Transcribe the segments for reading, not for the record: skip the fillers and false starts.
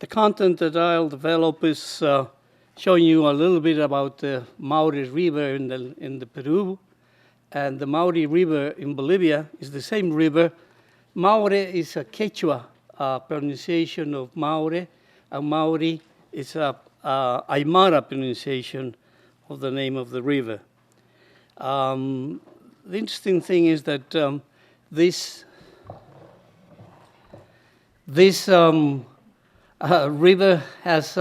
The content that I'll develop is showing you a little bit about the Mauri River in the Peru, and the Mauri River in Bolivia is the same river. Mauri is a Quechua pronunciation of Mauri, and Mauri is a Aymara pronunciation of the name of the river. The interesting thing is that this river has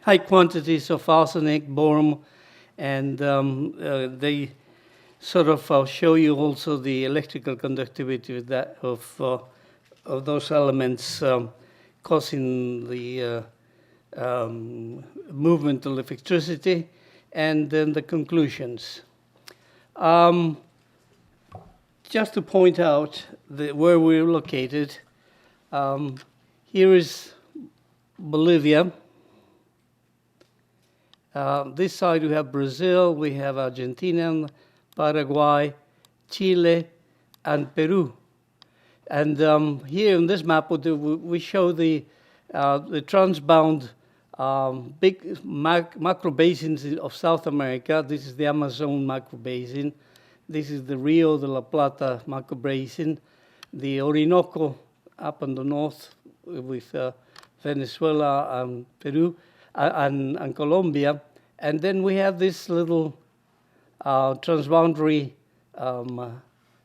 high quantities of arsenic, boron, and they sort of show you also the electrical conductivity of those elements causing the movement of electricity, and then the conclusions. Just to point out where we're located, here is Bolivia. This side we have Brazil, we have Argentina, Paraguay, Chile, and Peru. And here in this map we show the transbound big macro basins of South America. This is the Amazon macro basin. This is the Rio de la Plata macro basin. The Orinoco up in the north with Venezuela and Peru and Colombia. And then we have this little transboundary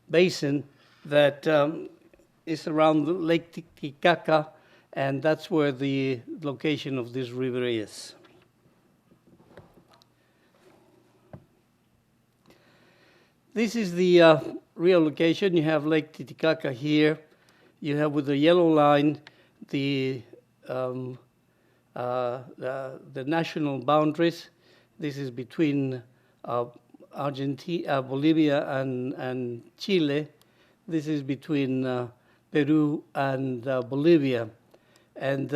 basin that is around Lake Titicaca, and that's where the location of this river is. This is the real location. You have Lake Titicaca here. You have with the yellow line the national boundaries. This is between Argentina, Bolivia, and Chile. This is between Peru and Bolivia. And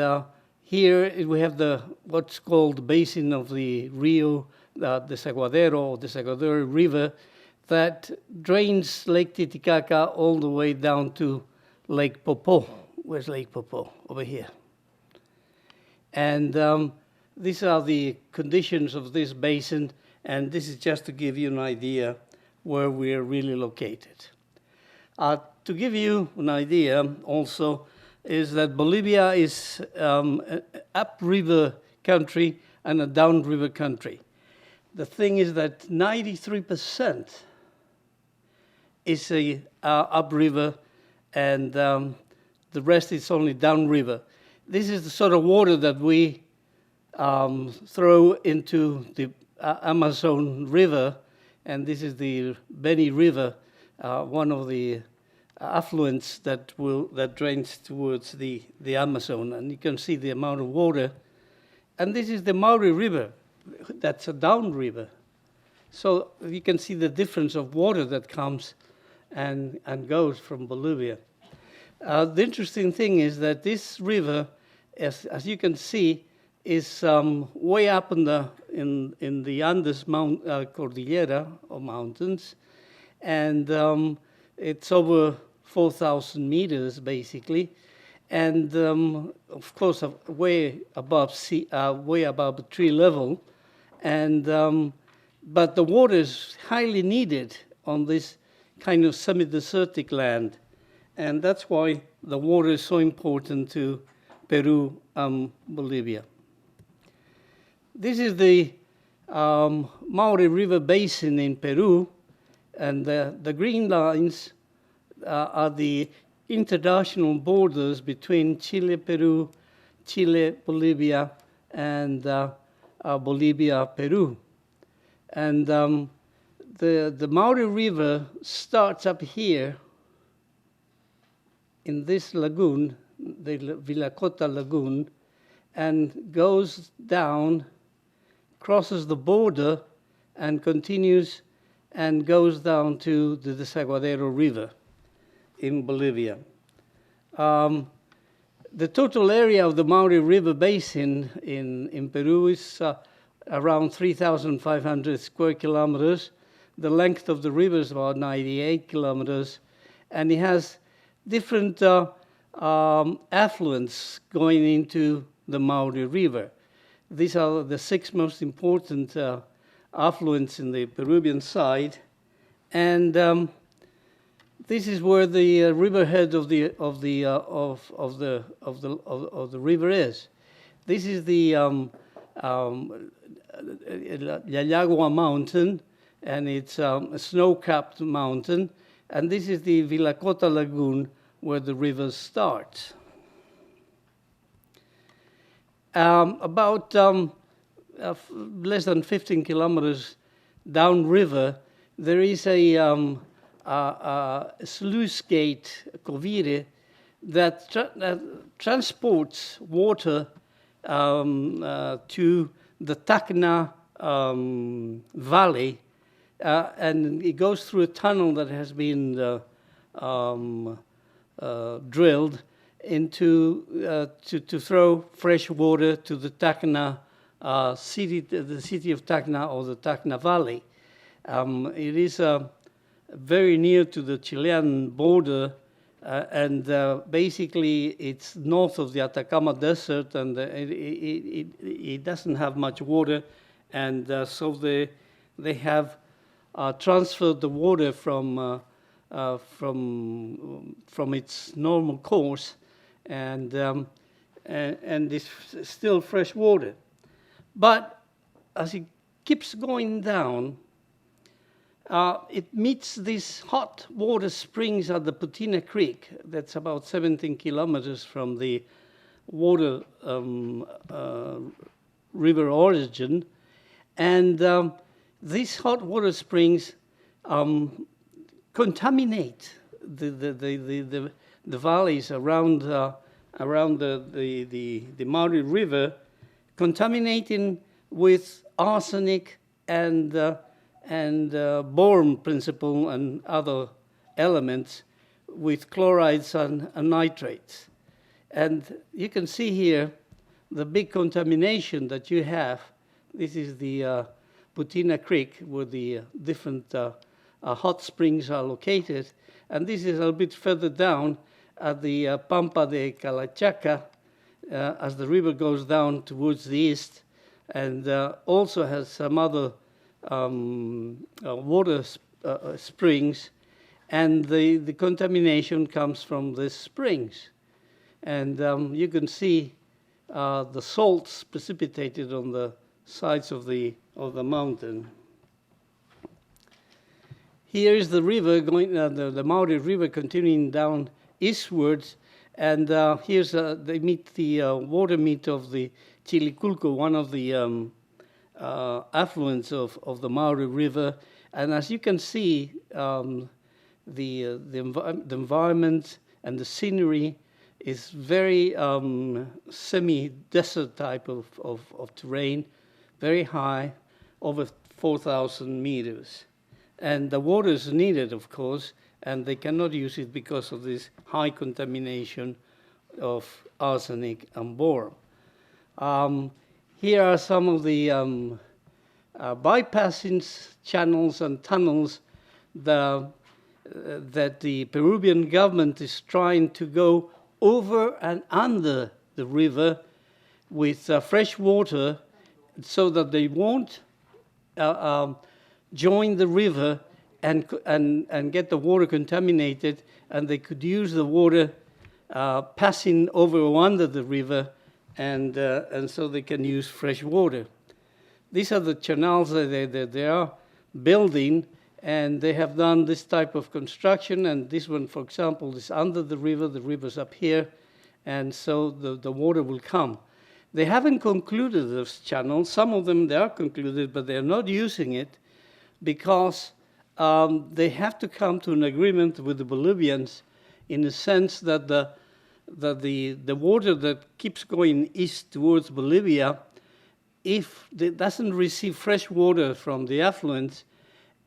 here we have what's called the basin of the Rio de Desaguadero, or Desaguadero River, that drains Lake Titicaca all the way down to Lake Popo. Where's Lake Popo? Over here. And these are the conditions of this basin, and this is just to give you an idea where we're really located. To give you an idea also is that Bolivia is an upriver country and a downriver country. The thing is that 93% is a upriver, and the rest is only downriver. This is the sort of water that we throw into the Amazon River, and this is the Beni River, one of the affluents that drains towards the Amazon, and you can see the amount of water. And this is the Mauri River, that's a downriver. So you can see the difference of water that comes and goes from Bolivia. The interesting thing is that this river, as you can see, is way up in the Andes Cordillera or mountains, and it's over 4,000 meters basically, and of course way above tree level, and but the water is highly needed on this kind of semi-desertic land, and that's why the water is so important to Peru and Bolivia. This is the Mauri River Basin in Peru, and the green lines are the international borders between Chile, Peru, Chile, Bolivia, and Bolivia, Peru. And the Mauri River starts up here in this lagoon, the Villacota Lagoon, and goes down, crosses the border, and continues and goes down to the Desaguadero River in Bolivia. The total area of the Mauri River Basin in Peru is around 3,500 square kilometers. The length of the river is about 98 kilometers, and it has different affluents going into the Mauri River. These are the 6 most important affluents in the Peruvian side, and this is where the riverhead of the river is. This is the Yayagua Mountain, and it's a snow-capped mountain, and this is the Vilacota Lagoon, where the rivers start. About less than 15 kilometers downriver, there is a sluice gate, Covire, that transports water to the Tacna Valley, and it goes through a tunnel that has been drilled into to throw fresh water to the Tacna city, the city of Tacna or the Tacna Valley. It is very near to the Chilean border, and basically it's north of the Atacama Desert, and it doesn't have much water, and so they have transferred the water from its normal course, and it's still fresh water. But as it keeps going down, it meets these hot water springs at the Putina Creek. That's about 17 kilometers from the water river origin. And these hot water springs contaminate the valleys around the Mauri River, contaminating with arsenic and boron principle and other elements, with chlorides and nitrates. And you can see here the big contamination that you have. This is the Putina Creek, where the different hot springs are located. And this is a little bit further down at the Pampa de Calachaca, as the river goes down towards the east, and also has some other water springs, and the contamination comes from the springs. And you can see the salts precipitated on the sides of the mountain. Here is the river going, the Mauri River continuing down eastwards, and here's they meet the water meet of the Chiliculco, one of the affluents of the Mauri River. And as you can see, the environment and the scenery is very semi-desert type of terrain, very high, over 4,000 meters. And the water is needed, of course, and they cannot use it because of this high contamination of arsenic and boron. Here are some of the bypassing channels and tunnels that the Peruvian government is trying to go over and under the river with fresh water, so that they won't join the river and get the water contaminated, and they could use the water passing over or under the river, and so they can use fresh water. These are the channels that they are building, and they have done this type of construction. And this one, for example, is under the river's up here, and so the water will come. They haven't concluded those channels. Some of them, they are concluded, but they're not using it because they have to come to an agreement with the Bolivians, in the sense that the water that keeps going east towards Bolivia, if it doesn't receive fresh water from the affluents,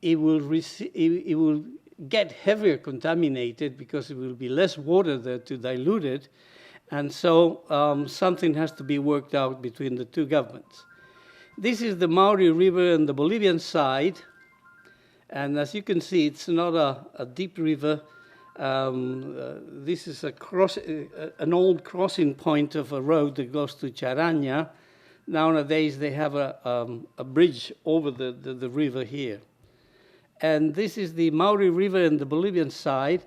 it will get heavier contaminated, because it will be less water there to dilute it. And so something has to be worked out between the two governments. This is the Mauri River on the Bolivian side. And as you can see, it's not a deep river. This is an old crossing point of a road that goes to Charaña. Nowadays, they have a bridge over the river here. And this is the Mauri River in the Bolivian side,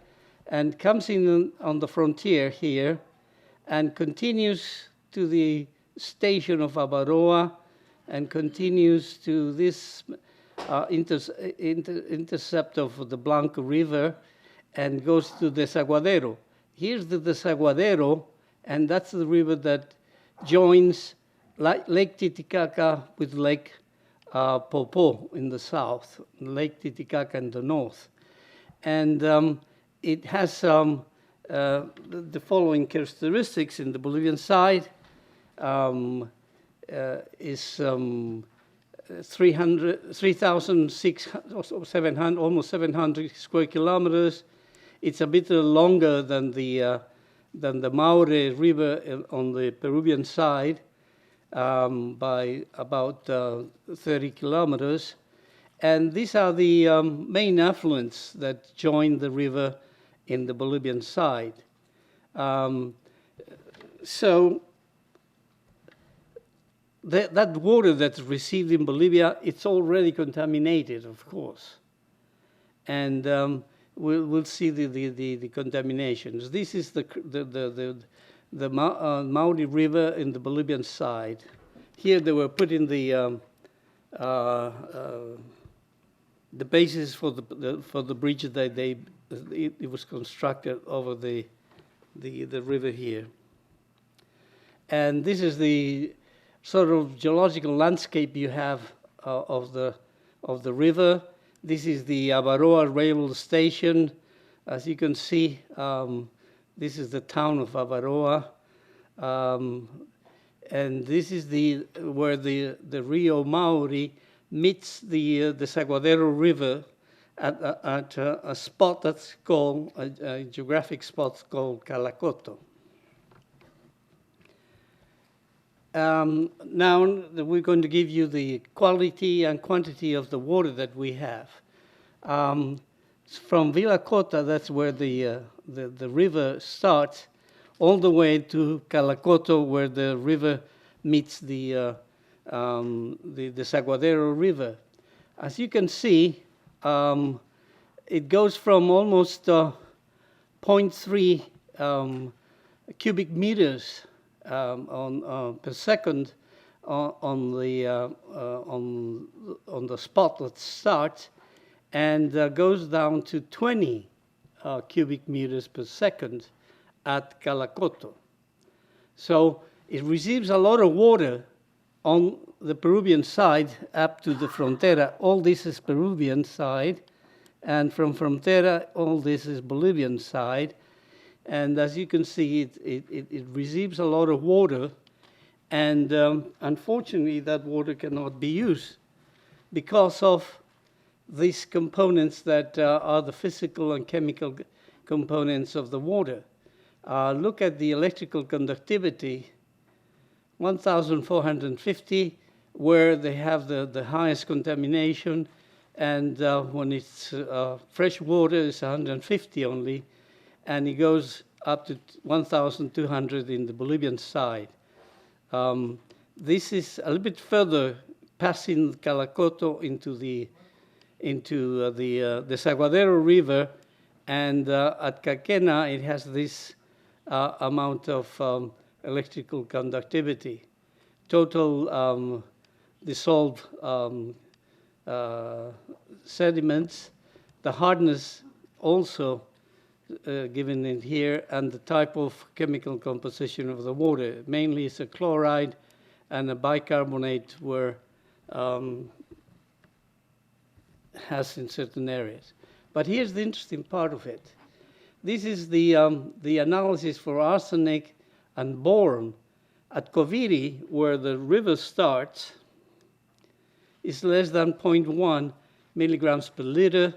and comes in on the frontier here, and continues to the station of Abaroa, and continues to this intercept of the Blanco River, and goes to Desaguadero. Here's the Desaguadero, and that's the river that joins Lake Titicaca with Lake Popo in the south, Lake Titicaca in the north. And it has the following characteristics in the Bolivian side. Is 3,600, almost 700 square kilometers. It's a bit longer than the Maure River on the Peruvian side by about 30 kilometers. And these are the main affluents that join the river in the Bolivian side. So that water that's received in Bolivia, it's already contaminated, of course. And we'll see the contaminations. This is the Mauri River in the Bolivian side. Here they were putting the basis for the bridge that it was constructed over the river here. And this is the sort of geological landscape you have of the river. This is the Abaroa railway station. As you can see, this is the town of Abaroa. And this is where the Rio Mauri meets the Desaguadero River at a spot that's called, a geographic spot called Calacoto. Now we're going to give you the quality and quantity of the water that we have. From Villacota, that's where the river starts, all the way to Calacoto, where the river meets the Desaguadero River. As you can see, it goes from almost 0.3 cubic meters per second on the spot that starts, and goes down to 20 cubic meters per second at Calacoto. So it receives a lot of water on the Peruvian side up to the frontera. All this is Peruvian side, and from frontera, all this is Bolivian side. And as you can see, it receives a lot of water, and unfortunately, that water cannot be used because of these components that are the physical and chemical components of the water. Look at the electrical conductivity, 1,450, where they have the highest contamination, and when it's fresh water, it's 150 only, and it goes up to 1,200 in the Bolivian side. This is a little bit further, passing Calacoto into the Desaguadero River, and at Caquena it has this amount of electrical conductivity. Total dissolved sediments, the hardness also given in here, and the type of chemical composition of the water. Mainly it's a chloride and a bicarbonate where has in certain areas. But here's the interesting part of it. This is the analysis for arsenic and boron. At Coviri, where the river starts, is less than 0.1 milligrams per liter,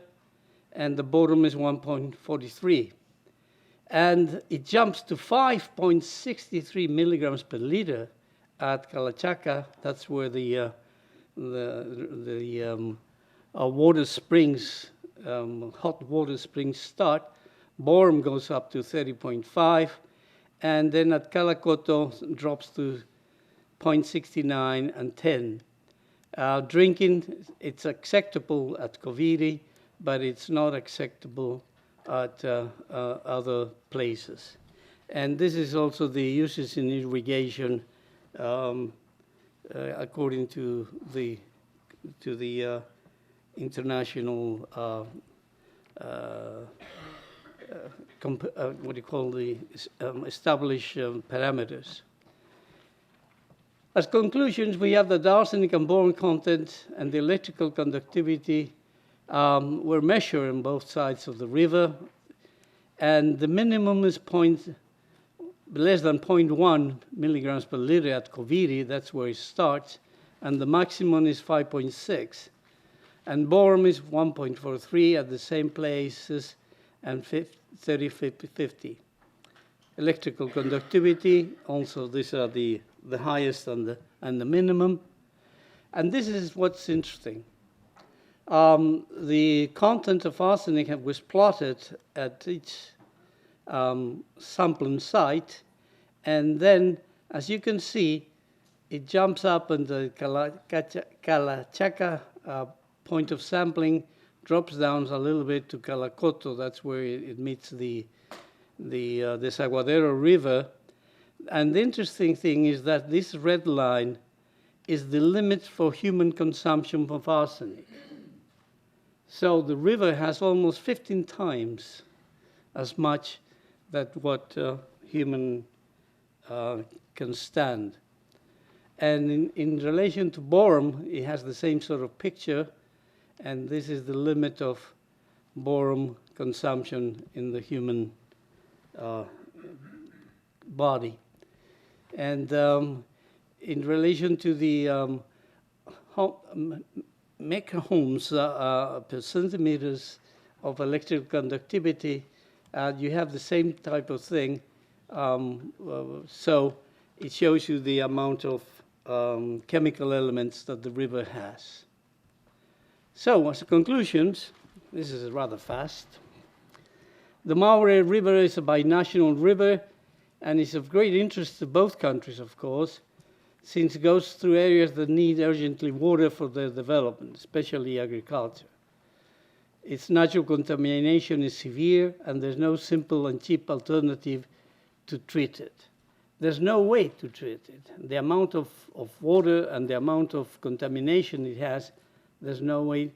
and the bottom is 1.43. And it jumps to 5.63 milligrams per liter at Calachaca. That's where the water springs, hot water springs start. boron goes up to 30.5, and then at Calacoto drops to 0.69 and 10. Drinking, it's acceptable at Coviri, but it's not acceptable at other places. And this is also the uses in irrigation according to the international what do you call the established parameters. As conclusions, we have that the arsenic and boron content and the electrical conductivity were measured on both sides of the river, and the minimum is less than 0.1 milligrams per liter at Coviri, that's where it starts, and the maximum is 5.6. And boron is 1.43 at the same places, and 30-50. Electrical conductivity, also these are the highest and the minimum. And this is what's interesting. The content of arsenic was plotted at each sampling site, and then, as you can see, it jumps up in the Calachaca point of sampling, drops down a little bit to Calacoto. That's where it meets the Desaguadero River. And the interesting thing is that this red line is the limit for human consumption of arsenic. So the river has almost 15 times as much that what human can stand. And in relation to boron, it has the same sort of picture, and this is the limit of boron consumption in the human body. And in relation to the megaohms per centimeters of electrical conductivity, you have the same type of thing. So it shows you the amount of chemical elements that the river has. So as conclusions, this is rather fast. The Mauri River is a binational river, and is of great interest to both countries, of course, since it goes through areas that need urgently water for their development, especially agriculture. Its natural contamination is severe, and there's no simple and cheap alternative to treat it. There's no way to treat it. The amount of water and the amount of contamination it has, there's no way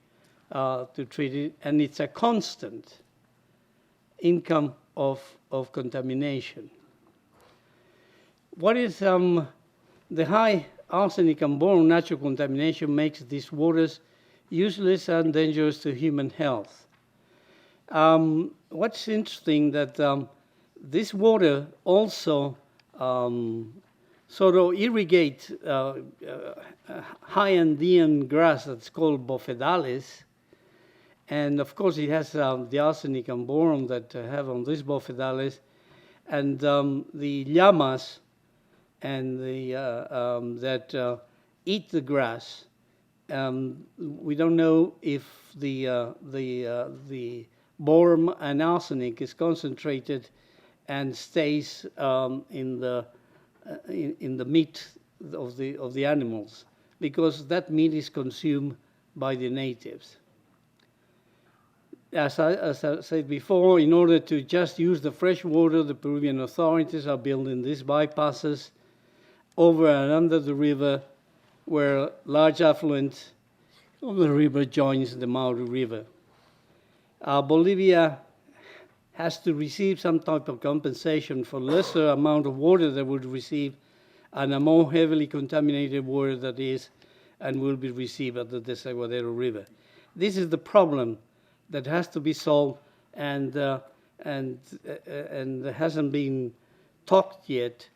to treat it, and it's a constant income of contamination. What is the high arsenic and boron natural contamination makes these waters useless and dangerous to human health. What's interesting that this water also sort of irrigate high Andean grass that's called bofedales. And of course, it has the arsenic and boron that have on these bofedales, and the llamas and the that eat the grass. We don't know if the boron and arsenic is concentrated and stays in the meat of the animals, because that meat is consumed by the natives. As I said before, in order to just use the fresh water, the Peruvian authorities are building these bypasses over and under the river, where large affluent of the river joins the Mauri River. Bolivia has to receive some type of compensation for lesser amount of water they would receive and a more heavily contaminated water that is and will be received at the Desaguadero River. This is the problem that has to be solved, and hasn't been talked yet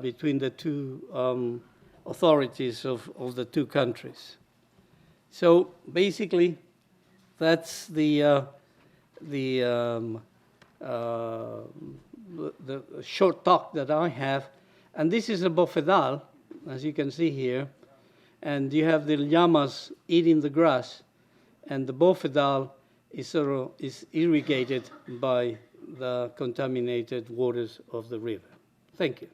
between the two authorities of the two countries. So basically, that's the short talk that I have. And this is a bofedal, as you can see here, and you have the llamas eating the grass, and the bofedal is irrigated by the contaminated waters of the river. Thank you.